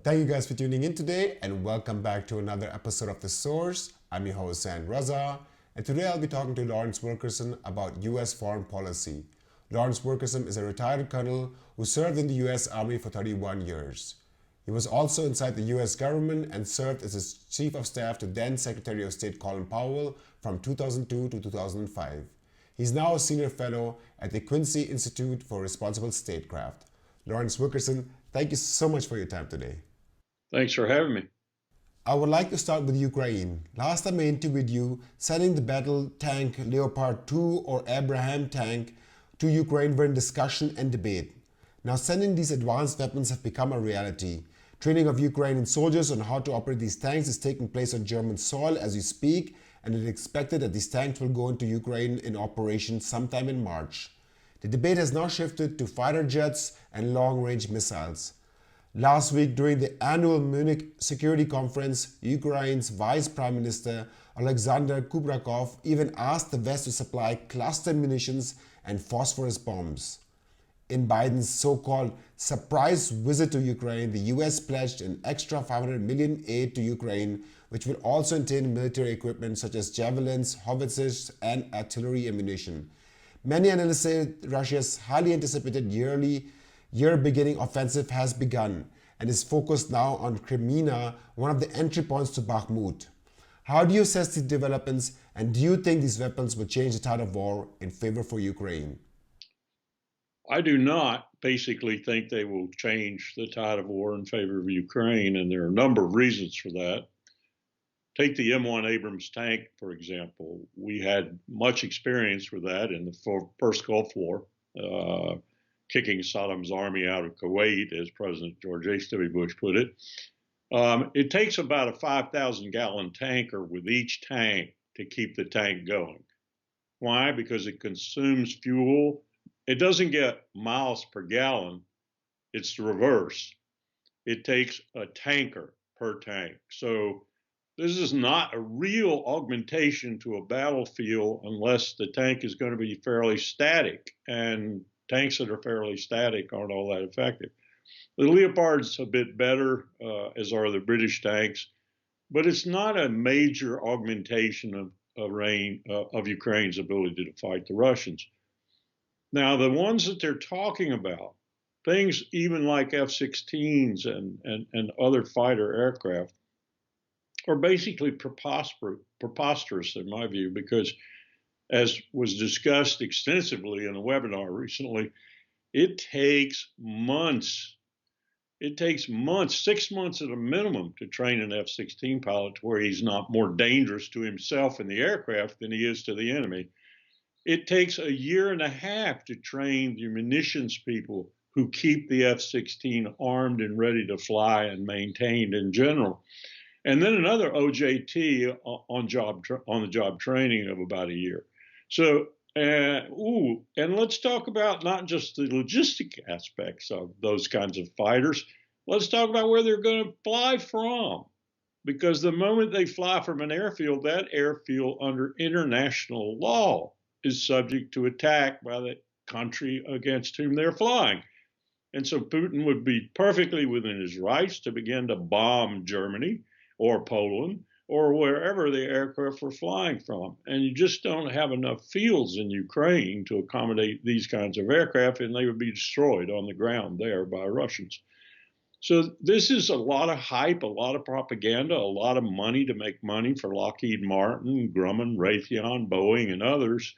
Thank you guys for tuning in today and welcome back to another episode of The Source. I'm your host, San Raza, and today I'll be talking to Lawrence Wilkerson about US foreign policy. Lawrence Wilkerson is a retired colonel who served in the US Army for 31 years. He was also inside the US government and served as its Chief of Staff to then Secretary of State Colin Powell from 2002 to 2005. He's now a senior fellow at the Quincy Institute for Responsible Statecraft. Lawrence Wilkerson, thank you so much for your time today. Thanks for having me. I would like to start with Ukraine. Last time I interviewed you, sending the battle tank Leopard 2 or Abraham tank to Ukraine were in discussion and debate. Now sending these advanced weapons have become a reality. Training of Ukrainian soldiers on how to operate these tanks is taking place on German soil as we speak, and it is expected that these tanks will go into Ukraine in operation sometime in March. The debate has now shifted to fighter jets and long-range missiles. Last week, during the annual Munich Security Conference, Ukraine's Vice Prime Minister Alexander Kubrakov even asked the West to supply cluster munitions and phosphorus bombs. In Biden's so-called surprise visit to Ukraine, the US pledged an extra $500 million aid to Ukraine, which will also contain military equipment such as javelins, howitzers, and artillery ammunition. Many analysts say Russia's highly anticipated year-beginning offensive has begun and is focused now on Crimea, one of the entry points to Bakhmut. How do you assess these developments, and do you think these weapons will change the tide of war in favor for Ukraine? I do not basically think they will change the tide of war in favor of Ukraine, and there are a number of reasons for that. Take the M1 Abrams tank, for example. We had much experience with that in the first Gulf War, kicking Saddam's army out of Kuwait, as President George H.W. Bush put it. It takes about a 5,000-gallon tanker with each tank to keep the tank going. Why? Because it consumes fuel. It doesn't get miles per gallon. It's the reverse. It takes a tanker per tank. So this is not a real augmentation to a battlefield unless the tank is going to be fairly static. And tanks that are fairly static aren't all that effective. The Leopard's a bit better, as are the British tanks, but it's not a major augmentation of Ukraine's ability to fight the Russians. Now, the ones that they're talking about, things even like F-16s and other fighter aircraft, are basically preposterous in my view, because as was discussed extensively in a webinar recently, it takes months. It takes months, 6 months at a minimum, to train an F-16 pilot to where he's not more dangerous to himself and the aircraft than he is to the enemy. It takes a year and a half to train the munitions people who keep the F-16 armed and ready to fly and maintained in general. And then another OJT on the job training of about a year. So, and let's talk about not just the logistic aspects of those kinds of fighters. Let's talk about where they're going to fly from. Because the moment they fly from an airfield, that airfield under international law is subject to attack by the country against whom they're flying. And so Putin would be perfectly within his rights to begin to bomb Germany or Poland or wherever the aircraft were flying from. And you just don't have enough fields in Ukraine to accommodate these kinds of aircraft, and they would be destroyed on the ground there by Russians. So this is a lot of hype, a lot of propaganda, a lot of money to make money for Lockheed Martin, Grumman, Raytheon, Boeing, and others.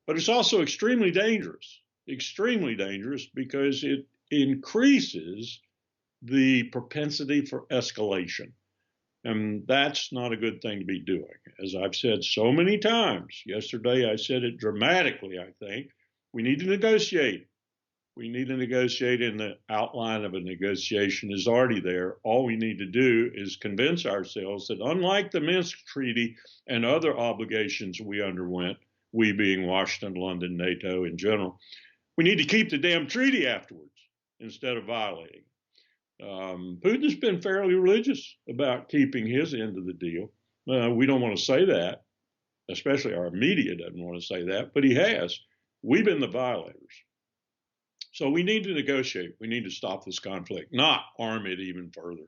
But it's also extremely dangerous because it increases the propensity for escalation. And that's not a good thing to be doing. As I've said so many times, yesterday I said it dramatically, I think, we need to negotiate. We need to negotiate, and the outline of a negotiation is already there. All we need to do is convince ourselves that unlike the Minsk Treaty and other obligations we underwent, we being Washington, London, NATO in general, we need to keep the damn treaty afterwards instead of violating. Putin's been fairly religious about keeping his end of the deal. We don't want to say that, especially our media doesn't want to say that, but he has. We've been the violators. So we need to negotiate. We need to stop this conflict, not arm it even further.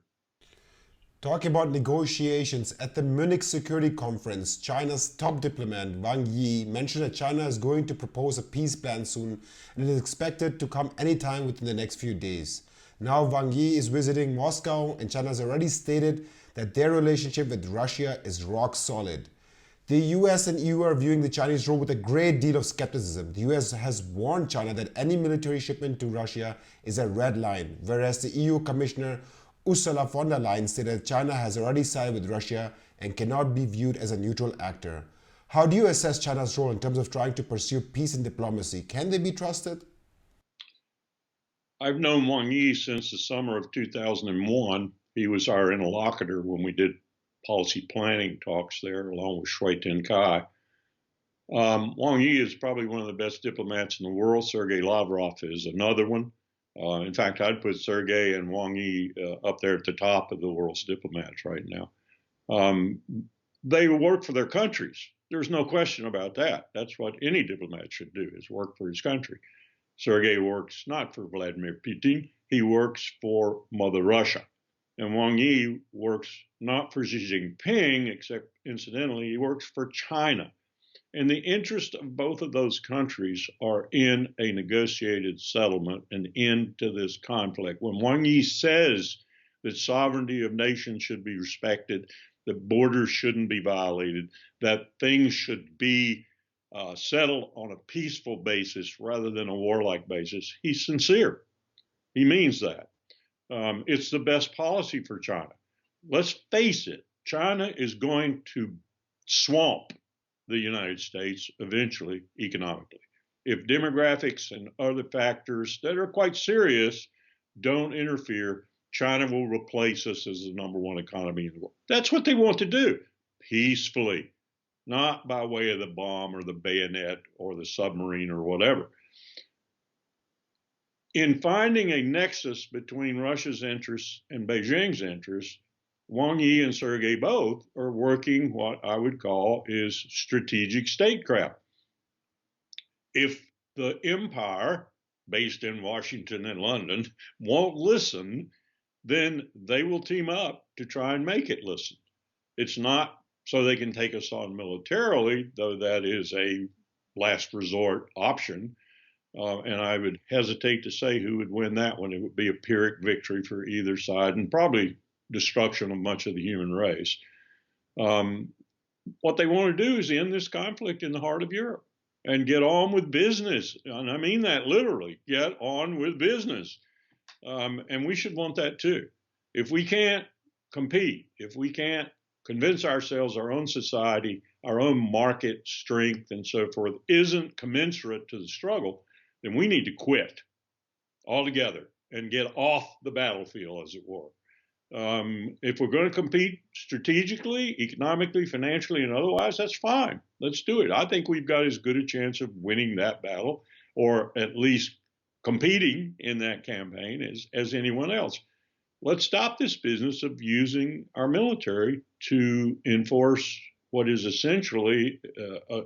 Talking about negotiations, at the Munich Security Conference, China's top diplomat Wang Yi mentioned that China is going to propose a peace plan soon and it is expected to come anytime within the next few days. Now Wang Yi is visiting Moscow and China has already stated that their relationship with Russia is rock solid. The US and EU are viewing the Chinese role with a great deal of skepticism. The US has warned China that any military shipment to Russia is a red line, whereas the EU Commissioner Ursula von der Leyen stated that China has already sided with Russia and cannot be viewed as a neutral actor. How do you assess China's role in terms of trying to pursue peace and diplomacy? Can they be trusted? I've known Wang Yi since the summer of 2001. He was our interlocutor when we did policy planning talks there, along with Shui Tenkai. Wang Yi is probably one of the best diplomats in the world. Sergei Lavrov is another one. In fact, I'd put Sergei and Wang Yi up there at the top of the world's diplomats right now. They work for their countries. There's no question about that. That's what any diplomat should do, is work for his country. Sergei works not for Vladimir Putin, he works for Mother Russia. And Wang Yi works not for Xi Jinping, except incidentally, he works for China. And the interest of both of those countries are in a negotiated settlement, an end to this conflict. When Wang Yi says that sovereignty of nations should be respected, that borders shouldn't be violated, that things should be settled on a peaceful basis rather than a warlike basis, he's sincere. He means that. It's the best policy for China. Let's face it, China is going to swamp the United States eventually economically. If demographics and other factors that are quite serious don't interfere, China will replace us as the number one economy in the world. That's what they want to do, peacefully, not by way of the bomb or the bayonet or the submarine or whatever. In finding a nexus between Russia's interests and Beijing's interests, Wang Yi and Sergei both are working what I would call is strategic statecraft. If the empire, based in Washington and London, won't listen, then they will team up to try and make it listen. It's not so they can take us on militarily, though that is a last resort option. And I would hesitate to say who would win that one. It would be a Pyrrhic victory for either side and probably destruction of much of the human race. What they want to do is end this conflict in the heart of Europe and get on with business. And I mean that literally, get on with business. And we should want that too. If we can't compete, if we can't convince ourselves our own society, our own market strength and so forth isn't commensurate to the struggle, then we need to quit altogether and get off the battlefield, as it were. If we're going to compete strategically, economically, financially, and otherwise, that's fine. Let's do it. I think we've got as good a chance of winning that battle, or at least competing in that campaign as anyone else. Let's stop this business of using our military to enforce what is essentially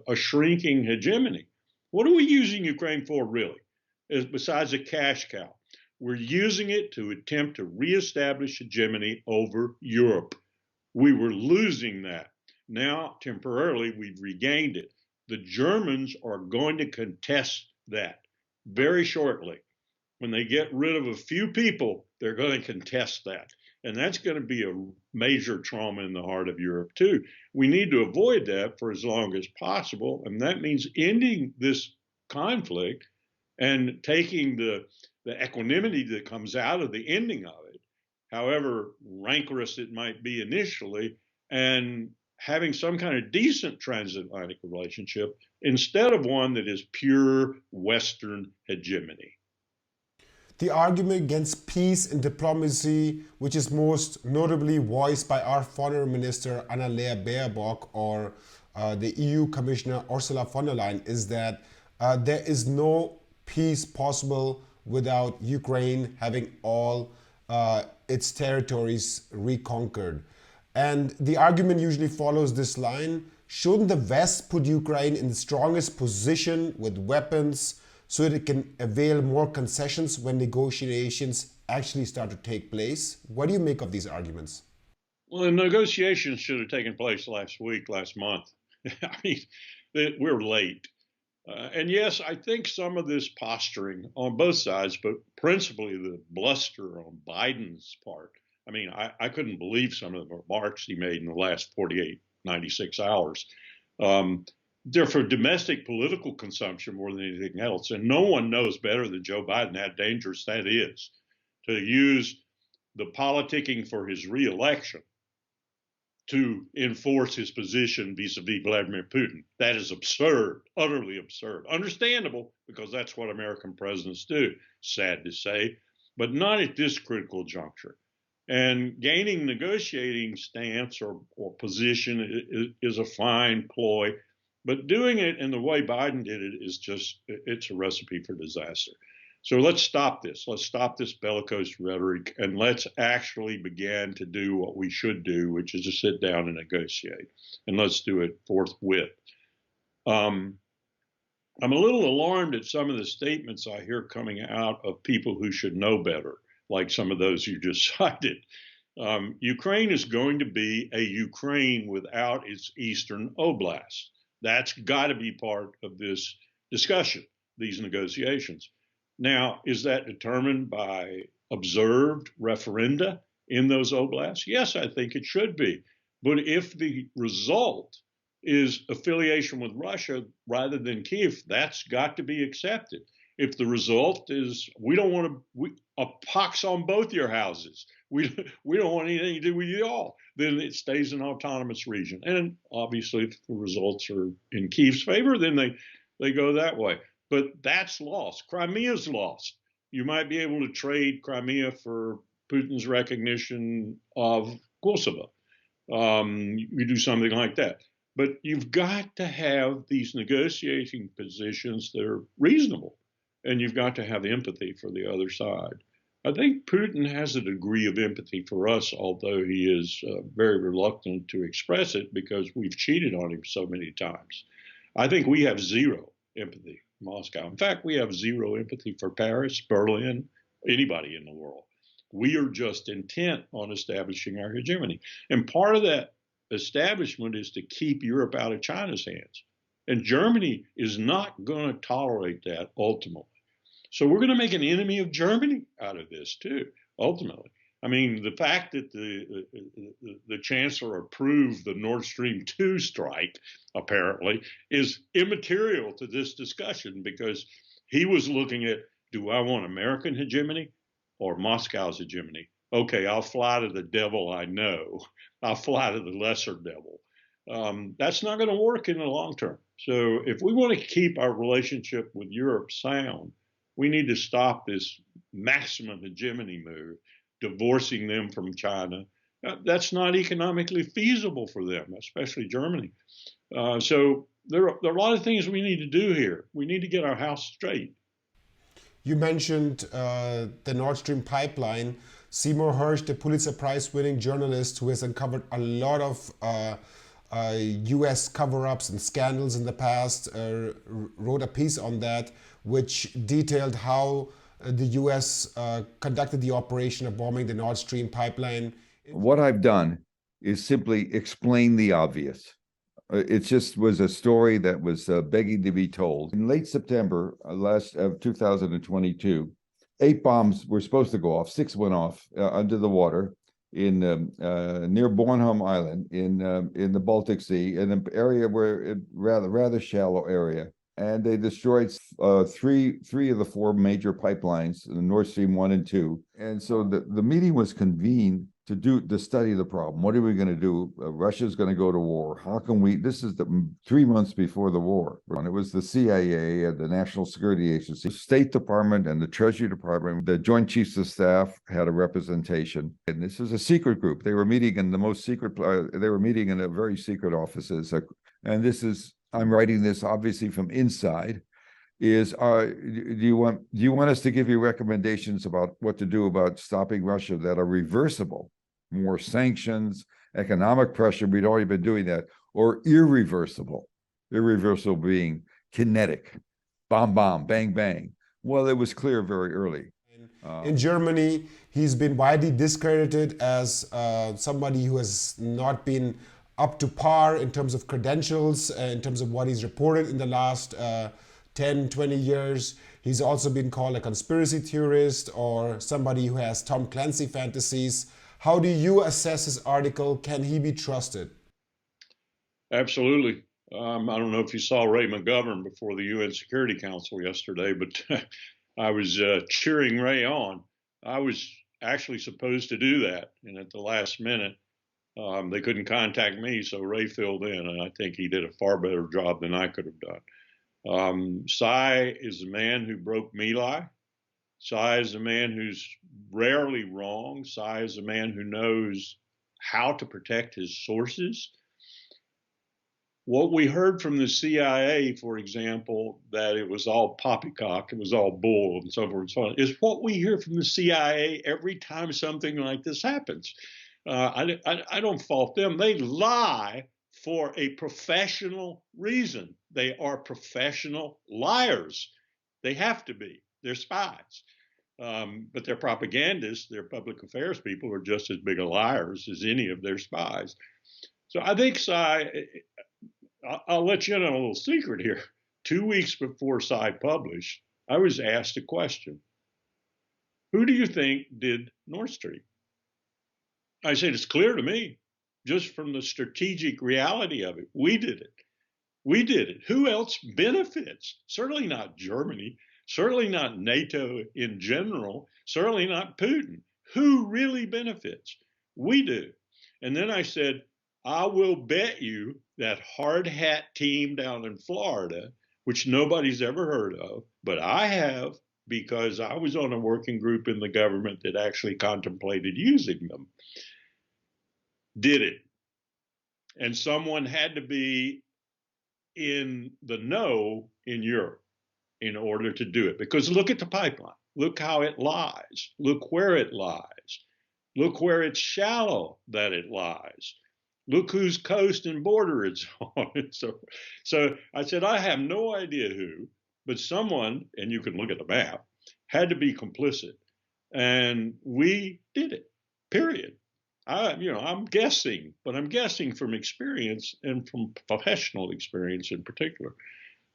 a shrinking hegemony. What are we using Ukraine for, really, besides a cash cow? We're using it to attempt to reestablish hegemony over Europe. We were losing that. Now, temporarily, we've regained it. The Germans are going to contest that very shortly. When they get rid of a few people, they're going to contest that. And that's going to be a major trauma in the heart of Europe, too. We need to avoid that for as long as possible. And that means ending this conflict and taking the equanimity that comes out of the ending of it, however rancorous it might be initially, and having some kind of decent transatlantic relationship instead of one that is pure Western hegemony. The argument against peace and diplomacy, which is most notably voiced by our Foreign Minister Annalena Baerbock or the EU Commissioner Ursula von der Leyen, is that there is no peace possible without Ukraine having all its territories reconquered. And the argument usually follows this line: shouldn't the West put Ukraine in the strongest position with weapons so that it can avail more concessions when negotiations actually start to take place? What do you make of these arguments? Well, the negotiations should have taken place last month. I mean, we're late. And yes, I think some of this posturing on both sides, but principally the bluster on Biden's part. I mean, I couldn't believe some of the remarks he made in the last 48, 96 hours. They're for domestic political consumption more than anything else. And no one knows better than Joe Biden how dangerous that is, to use the politicking for his reelection to enforce his position vis-a-vis Vladimir Putin. That is absurd, utterly absurd. Understandable, because that's what American presidents do, sad to say, but not at this critical juncture. And gaining negotiating stance or position is a fine ploy, but doing it in the way Biden did it is just, it's a recipe for disaster. So let's stop this. Let's stop this bellicose rhetoric, and let's actually begin to do what we should do, which is to sit down and negotiate. And let's do it forthwith. I'm a little alarmed at some of the statements I hear coming out of people who should know better, like some of those you just cited. Ukraine is going to be a Ukraine without its eastern oblast. That's got to be part of this discussion, these negotiations. Now, is that determined by observed referenda in those oblasts? Yes, I think it should be. But if the result is affiliation with Russia rather than Kiev, that's got to be accepted. If the result is we don't want a pox on both your houses, we don't want anything to do with you all, then it stays an autonomous region. And obviously, if the results are in Kiev's favor, then they go that way. But that's lost. Crimea's lost. You might be able to trade Crimea for Putin's recognition of Kosovo. You do something like that. But you've got to have these negotiating positions that are reasonable, and you've got to have empathy for the other side. I think Putin has a degree of empathy for us, although he is very reluctant to express it because we've cheated on him so many times. I think we have zero empathy. Moscow. In fact, we have zero empathy for Paris, Berlin, anybody in the world. We are just intent on establishing our hegemony. And part of that establishment is to keep Europe out of China's hands. And Germany is not going to tolerate that ultimately. So we're going to make an enemy of Germany out of this too, ultimately. I mean, the fact that the chancellor approved the Nord Stream 2 strike, apparently, is immaterial to this discussion because he was looking at, do I want American hegemony or Moscow's hegemony? Okay, I'll fly to the devil I know. I'll fly to the lesser devil. That's not going to work in the long term. So if we want to keep our relationship with Europe sound, we need to stop this maximum hegemony move, divorcing them from China. That's not economically feasible for them, especially Germany. So there are a lot of things we need to do here. We need to get our house straight. You mentioned the Nord Stream pipeline. Seymour Hersh, the Pulitzer Prize-winning journalist who has uncovered a lot of U.S. cover-ups and scandals in the past, wrote a piece on that, which detailed how the U.S. conducted the operation of bombing the Nord Stream pipeline. What I've done is simply explain the obvious. It just was a story that was begging to be told. In late September of 2022, 8 bombs were supposed to go off. 6 went off under the water in near Bornholm Island in the Baltic Sea, in an area where rather shallow area. And they destroyed three of the 4 major pipelines, the Nord Stream 1 and 2. And so the meeting was convened to study the problem. What are we going to do? Russia's going to go to war. How can we? This is 3 months before the war. And it was the CIA and the National Security Agency, the State Department and the Treasury Department. The Joint Chiefs of Staff had a representation. And this is a secret group. They were meeting in the most secret. They were meeting in a very secret offices. And this is. I'm writing this obviously from inside. Do you want us to give you recommendations about what to do about stopping Russia that are reversible? More sanctions, economic pressure, we'd already been doing that, or irreversible being kinetic, bomb, bang, bang. Well, it was clear very early. In Germany, he's been widely discredited as somebody who has not been up to par in terms of credentials, in terms of what he's reported in the last 10, 20 years. He's also been called a conspiracy theorist or somebody who has Tom Clancy fantasies. How do you assess his article? Can he be trusted? Absolutely. I don't know if you saw Ray McGovern before the UN Security Council yesterday, but I was cheering Ray on. I was actually supposed to do that, and at the last minute, they couldn't contact me, so Ray filled in, and I think he did a far better job than I could have done. Cy is a man who broke My Lai. Cy is a man who's rarely wrong. Cy is a man who knows how to protect his sources. What we heard from the CIA, for example, that it was all poppycock, it was all bull, and so forth and so on, is what we hear from the CIA every time something like this happens. I don't fault them. They lie for a professional reason. They are professional liars. They have to be. They're spies. But they're propagandists, their public affairs people are just as big a liars as any of their spies. So I think I'll let you in on a little secret here. 2 weeks before Cy published, I was asked a question. Who do you think did Nord Stream? I said, it's clear to me, just from the strategic reality of it. We did it. We did it. Who else benefits? Certainly not Germany. Certainly not NATO in general. Certainly not Putin. Who really benefits? We do. And then I said, I will bet you that hard hat team down in Florida, which nobody's ever heard of, but I have, because I was on a working group in the government that actually contemplated using them, did it. And someone had to be in the know in Europe in order to do it. Because look at the pipeline. Look how it lies. Look where it lies. Look where it's shallow that it lies. Look whose coast and border it's on. So I said, I have no idea who, but someone, and you can look at the map, had to be complicit. And we did it, period. I'm guessing, but I'm guessing from experience and from professional experience in particular.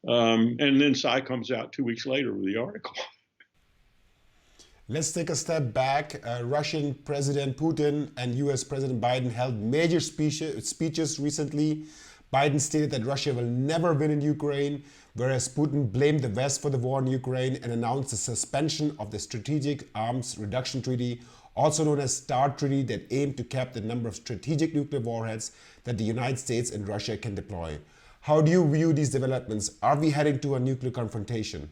And then Cy comes out 2 weeks later with the article. Let's take a step back. Russian President Putin and US President Biden held major speeches recently. Biden stated that Russia will never win in Ukraine, whereas Putin blamed the West for the war in Ukraine and announced the suspension of the Strategic Arms Reduction Treaty, also known as START Treaty, that aimed to cap the number of strategic nuclear warheads that the United States and Russia can deploy. How do you view these developments? Are we heading to a nuclear confrontation?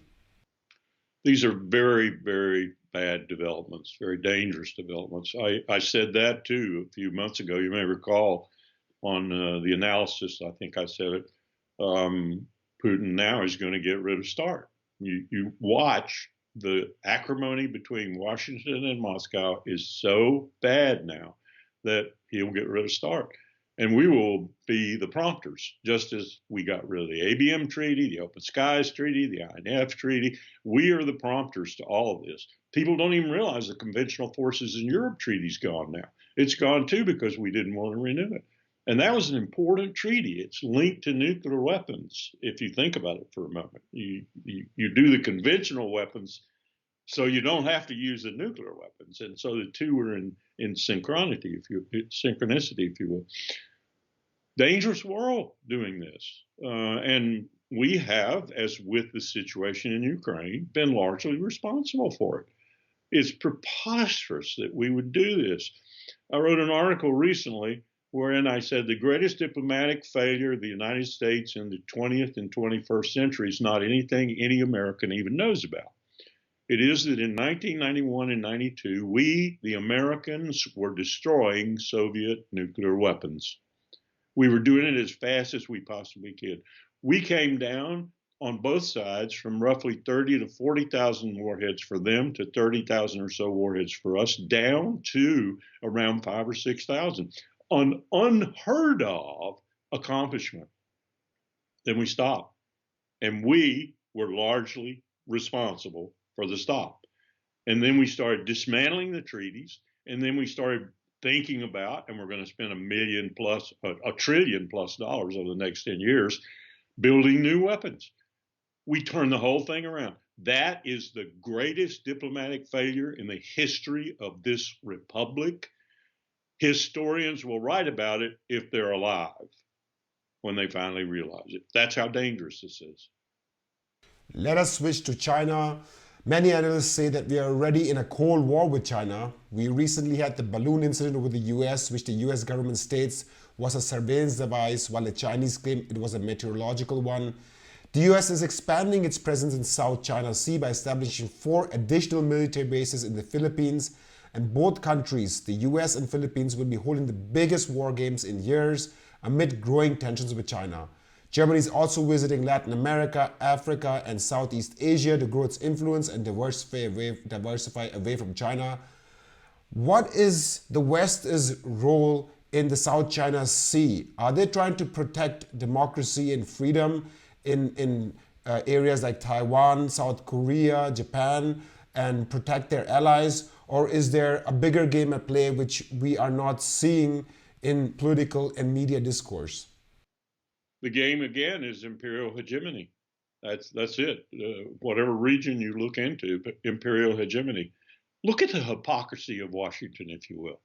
These are very, very bad developments, very dangerous developments. I said that too a few months ago. You may recall on the analysis, I think I said it, Putin now is going to get rid of START. You watch, the acrimony between Washington and Moscow is so bad now that he'll get rid of START. And we will be the prompters, just as we got rid of the ABM Treaty, the Open Skies Treaty, the INF Treaty. We are the prompters to all of this. People don't even realize the Conventional Forces in Europe Treaty's gone now. It's gone too because we didn't want to renew it. And that was an important treaty. It's linked to nuclear weapons, if you think about it for a moment. You do the conventional weapons so you don't have to use the nuclear weapons. And so the two are in synchronicity, if you will. Dangerous world doing this. And we have, as with the situation in Ukraine, been largely responsible for it. It's preposterous that we would do this. I wrote an article recently wherein I said the greatest diplomatic failure of the United States in the 20th and 21st century is not anything any American even knows about. It is that in 1991 and 92, we, the Americans, were destroying Soviet nuclear weapons. We were doing it as fast as we possibly could. We came down on both sides from roughly 30 to 40,000 warheads for them to 30,000 or so warheads for us, down to around 5,000 or 6,000. An unheard of accomplishment. Then we stopped. And we were largely responsible for the stop. And then we started dismantling the treaties. And then we started thinking about, and we're going to spend a trillion plus dollars over the next 10 years building new weapons. We turned the whole thing around. That is the greatest diplomatic failure in the history of this republic. Historians will write about it if they're alive when they finally realize it. That's how dangerous this is. Let us switch to China. Many analysts say that we are already in a Cold War with China. We recently had the balloon incident with the US, which the US government states was a surveillance device, while the Chinese claim it was a meteorological one. The US is expanding its presence in South China Sea by establishing 4 additional military bases in the Philippines. And both countries, the US and Philippines, will be holding the biggest war games in years amid growing tensions with China. Germany is also visiting Latin America, Africa, and Southeast Asia to grow its influence and diversify away from China. What is the West's role in the South China Sea? Are they trying to protect democracy and freedom in areas like Taiwan, South Korea, Japan, and protect their allies? Or is there a bigger game at play which we are not seeing in political and media discourse? The game again is imperial hegemony. That's it. Whatever region you look into, imperial hegemony. Look at the hypocrisy of Washington, if you will.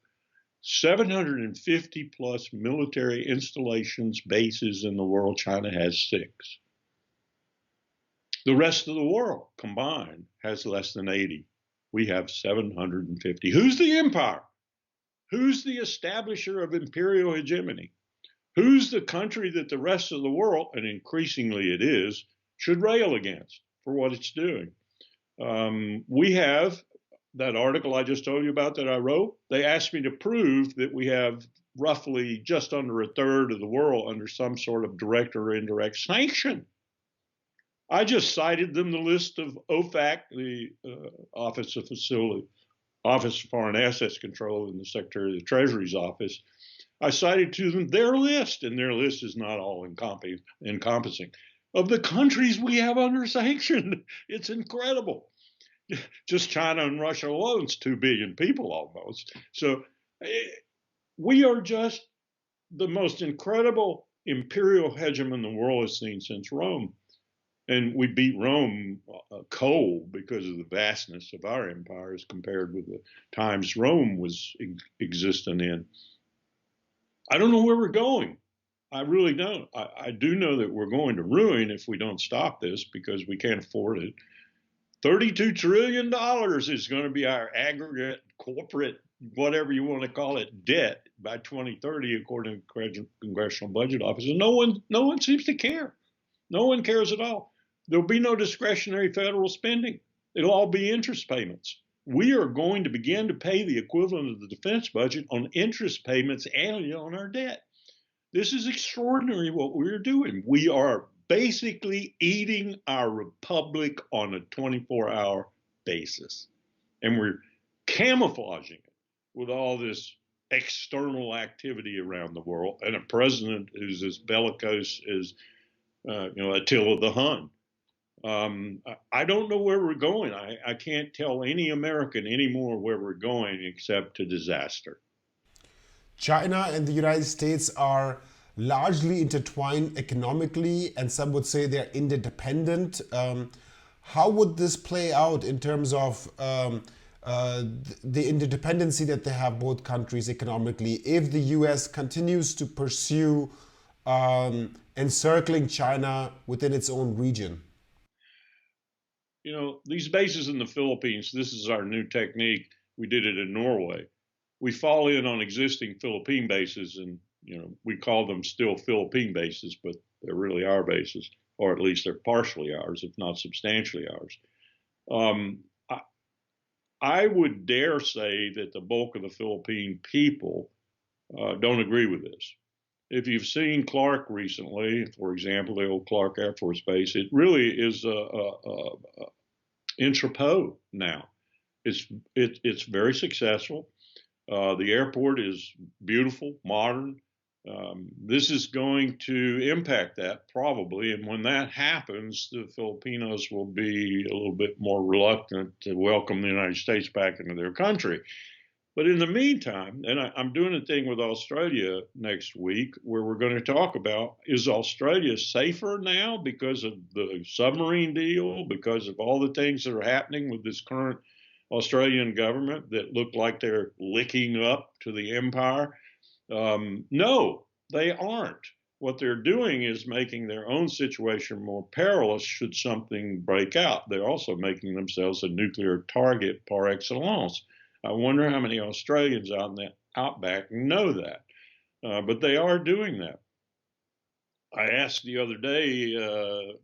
750 plus military installations, bases in the world. China has 6. The rest of the world combined has less than 80. We have 750. Who's the empire? Who's the establisher of imperial hegemony? Who's the country that the rest of the world, and increasingly it is, should rail against for what it's doing? We have that article I just told you about that I wrote. They asked me to prove that we have roughly just under a third of the world under some sort of direct or indirect sanction. I just cited them the list of OFAC, the Office of Foreign Assets Control in the Secretary of the Treasury's office. I cited to them their list, and their list is not all encompassing, of the countries we have under sanction. It's incredible. Just China and Russia alone is 2 billion people almost. So we are just the most incredible imperial hegemon the world has seen since Rome. And we beat Rome cold because of the vastness of our empire as compared with the times Rome was existent in. I don't know where we're going. I really don't. I do know that we're going to ruin if we don't stop this because we can't afford it. $32 trillion is going to be our aggregate corporate, whatever you want to call it, debt by 2030, according to the Congressional Budget Office. And no one seems to care. No one cares at all. There'll be no discretionary federal spending. It'll all be interest payments. We are going to begin to pay the equivalent of the defense budget on interest payments annually on our debt. This is extraordinary what we're doing. We are basically eating our republic on a 24-hour basis. And we're camouflaging it with all this external activity around the world and a president who's as bellicose as Attila the Hun. I don't know where we're going. I can't tell any American anymore where we're going except to disaster. China and the United States are largely intertwined economically, and some would say they're interdependent. How would this play out in terms of the interdependency that they have, both countries, economically, if the US continues to pursue encircling China within its own region? These bases in the Philippines, this is our new technique. We did it in Norway. We fall in on existing Philippine bases, and we call them still Philippine bases, but they're really our bases, or at least they're partially ours, if not substantially ours. I would dare say that the bulk of the Philippine people don't agree with this. If you've seen Clark recently, for example, the old Clark Air Force Base, it really is entrepot now. It's very successful. The airport is beautiful, modern. This is going to impact that probably, and when that happens, the Filipinos will be a little bit more reluctant to welcome the United States back into their country. But in the meantime, and I'm doing a thing with Australia next week where we're going to talk about, is Australia safer now because of the submarine deal, because of all the things that are happening with this current Australian government that look like they're licking up to the empire? No, they aren't. What they're doing is making their own situation more perilous should something break out. They're also making themselves a nuclear target par excellence. I wonder how many Australians out in the outback know that, but they are doing that. I asked the other day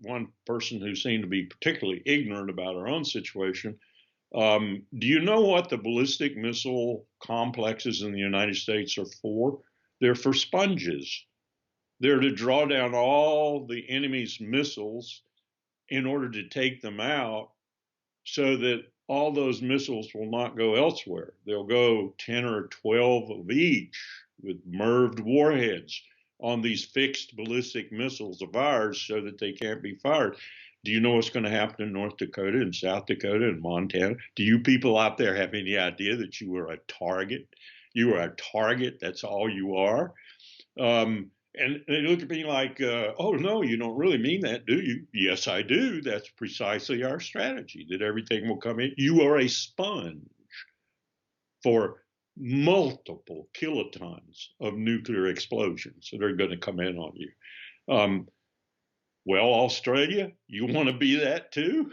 one person who seemed to be particularly ignorant about our own situation, do you know what the ballistic missile complexes in the United States are for? They're for sponges. They're to draw down all the enemy's missiles in order to take them out so that all those missiles will not go elsewhere. They'll go 10 or 12 of each with MIRVed warheads on these fixed ballistic missiles of ours so that they can't be fired. Do you know what's going to happen in North Dakota and South Dakota and Montana? Do you people out there have any idea that you are a target? You are a target. That's all you are. And they look at me like, oh, no, you don't really mean that, do you? Yes, I do. That's precisely our strategy, that everything will come in. You are a sponge for multiple kilotons of nuclear explosions that are going to come in on you. Well, Australia, you want to be that too?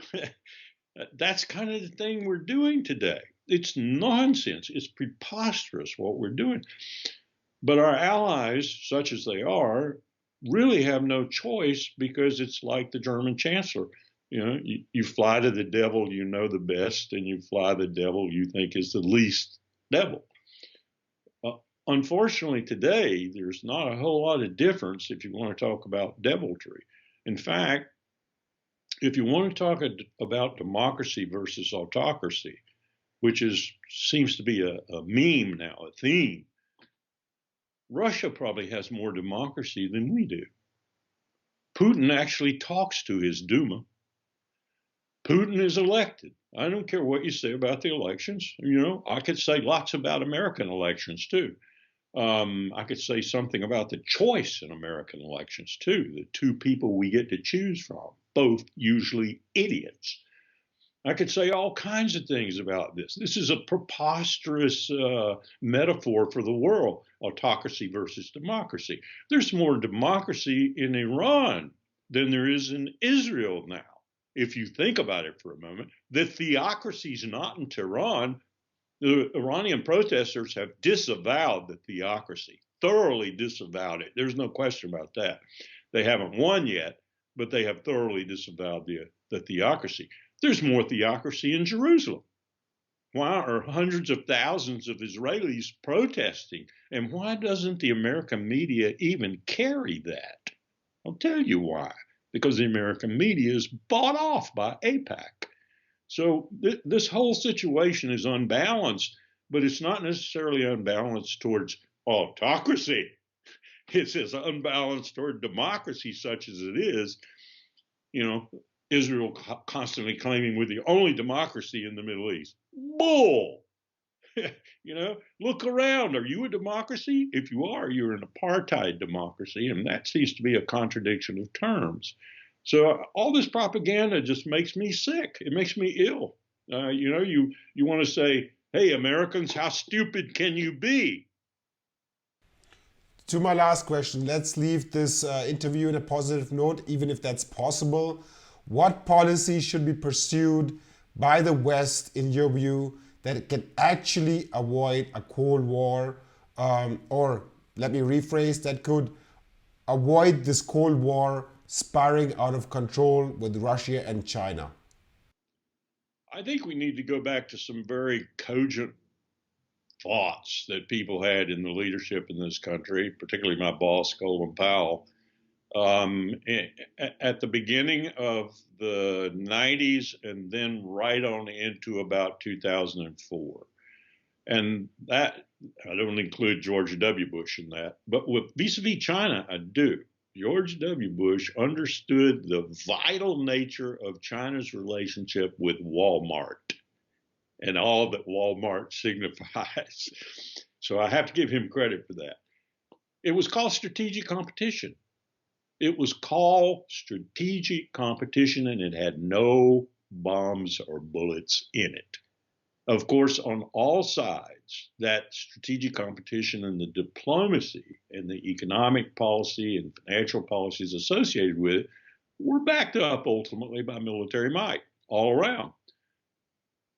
That's kind of the thing we're doing today. It's nonsense. It's preposterous what we're doing. But our allies, such as they are, really have no choice because it's like the German chancellor. You know, you fly to the devil you know the best, and you fly the devil you think is the least devil. Unfortunately, today, there's not a whole lot of difference if you want to talk about deviltry. In fact, if you want to talk about democracy versus autocracy, which seems to be a meme now, a theme, Russia probably has more democracy than we do. Putin actually talks to his Duma. Putin is elected. I don't care what you say about the elections. You know, I could say lots about American elections too. I could say something about the choice in American elections too. The two people we get to choose from, both usually idiots. I could say all kinds of things about this. This is a preposterous metaphor for the world, autocracy versus democracy. There's more democracy in Iran than there is in Israel now. If you think about it for a moment, the theocracy is not in Tehran. The Iranian protesters have disavowed the theocracy, thoroughly disavowed it. There's no question about that. They haven't won yet, but they have thoroughly disavowed the theocracy. There's more theocracy in Jerusalem. Why are hundreds of thousands of Israelis protesting? And why doesn't the American media even carry that? I'll tell you why. Because the American media is bought off by AIPAC. So this whole situation is unbalanced, but it's not necessarily unbalanced towards autocracy. It's as unbalanced toward democracy, such as it is. You know, Israel constantly claiming we're the only democracy in the Middle East. Bull! You know, look around. Are you a democracy? If you are, you're an apartheid democracy, and that seems to be a contradiction of terms. So all this propaganda just makes me sick. It makes me ill. You know, you want to say, hey, Americans, how stupid can you be? To my last question, let's leave this interview in a positive note, even if that's possible. What policy should be pursued by the West, in your view, that can actually avoid a Cold War, or let me rephrase, that could avoid this Cold War spiraling out of control with Russia and China? I think we need to go back to some very cogent thoughts that people had in the leadership in this country, particularly my boss, Colin Powell. At the beginning of the 90s and then right on into about 2004. And that, I don't include George W. Bush in that, but with vis-a-vis China, I do. George W. Bush understood the vital nature of China's relationship with Walmart and all that Walmart signifies. So I have to give him credit for that. It was called strategic competition. It was called strategic competition, and it had no bombs or bullets in it. Of course, on all sides, that strategic competition and the diplomacy and the economic policy and financial policies associated with it were backed up ultimately by military might all around.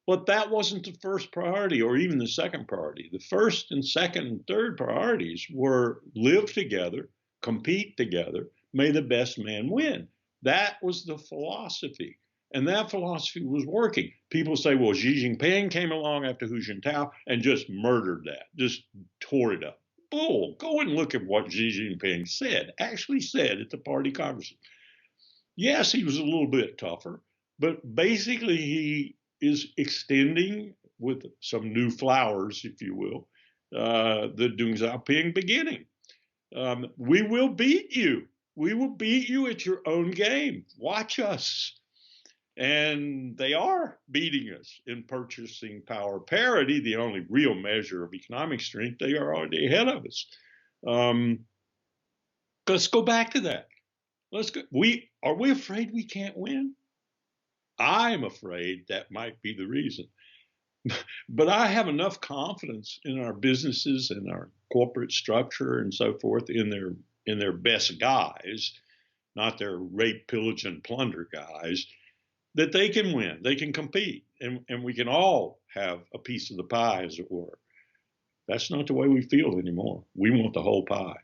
But that wasn't the first priority or even the second priority. The first and second and third priorities were live together, compete together, may the best man win. That was the philosophy. And that philosophy was working. People say, well, Xi Jinping came along after Hu Jintao and just murdered that, just tore it up. Bull. Go and look at what Xi Jinping actually said at the party congress. Yes, he was a little bit tougher, but basically he is extending with some new flowers, if you will, the Deng Xiaoping beginning. We will beat you. We will beat you at your own game. Watch us. And they are beating us in purchasing power parity, the only real measure of economic strength. They are already ahead of us. Let's go back to that. Let's go. Are we afraid we can't win? I'm afraid that might be the reason. But I have enough confidence in our businesses and our corporate structure and so forth in their best guys, not their rape, pillage, and plunder guys, that they can win, they can compete, and we can all have a piece of the pie, as it were. That's not the way we feel anymore. We want the whole pie.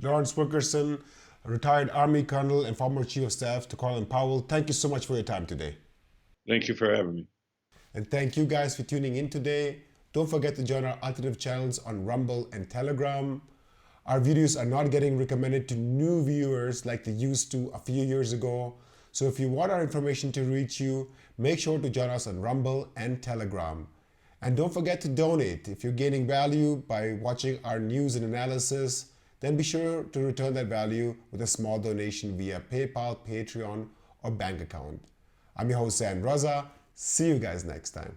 Lawrence Wilkerson, a retired Army colonel and former chief of staff to Colin Powell, thank you so much for your time today. Thank you for having me. And thank you guys for tuning in today. Don't forget to join our alternative channels on Rumble and Telegram. Our videos are not getting recommended to new viewers like they used to a few years ago. So if you want our information to reach you, make sure to join us on Rumble and Telegram. And don't forget to donate. If you're gaining value by watching our news and analysis, then be sure to return that value with a small donation via PayPal, Patreon, or bank account. I'm your host, Sam Raza. See you guys next time.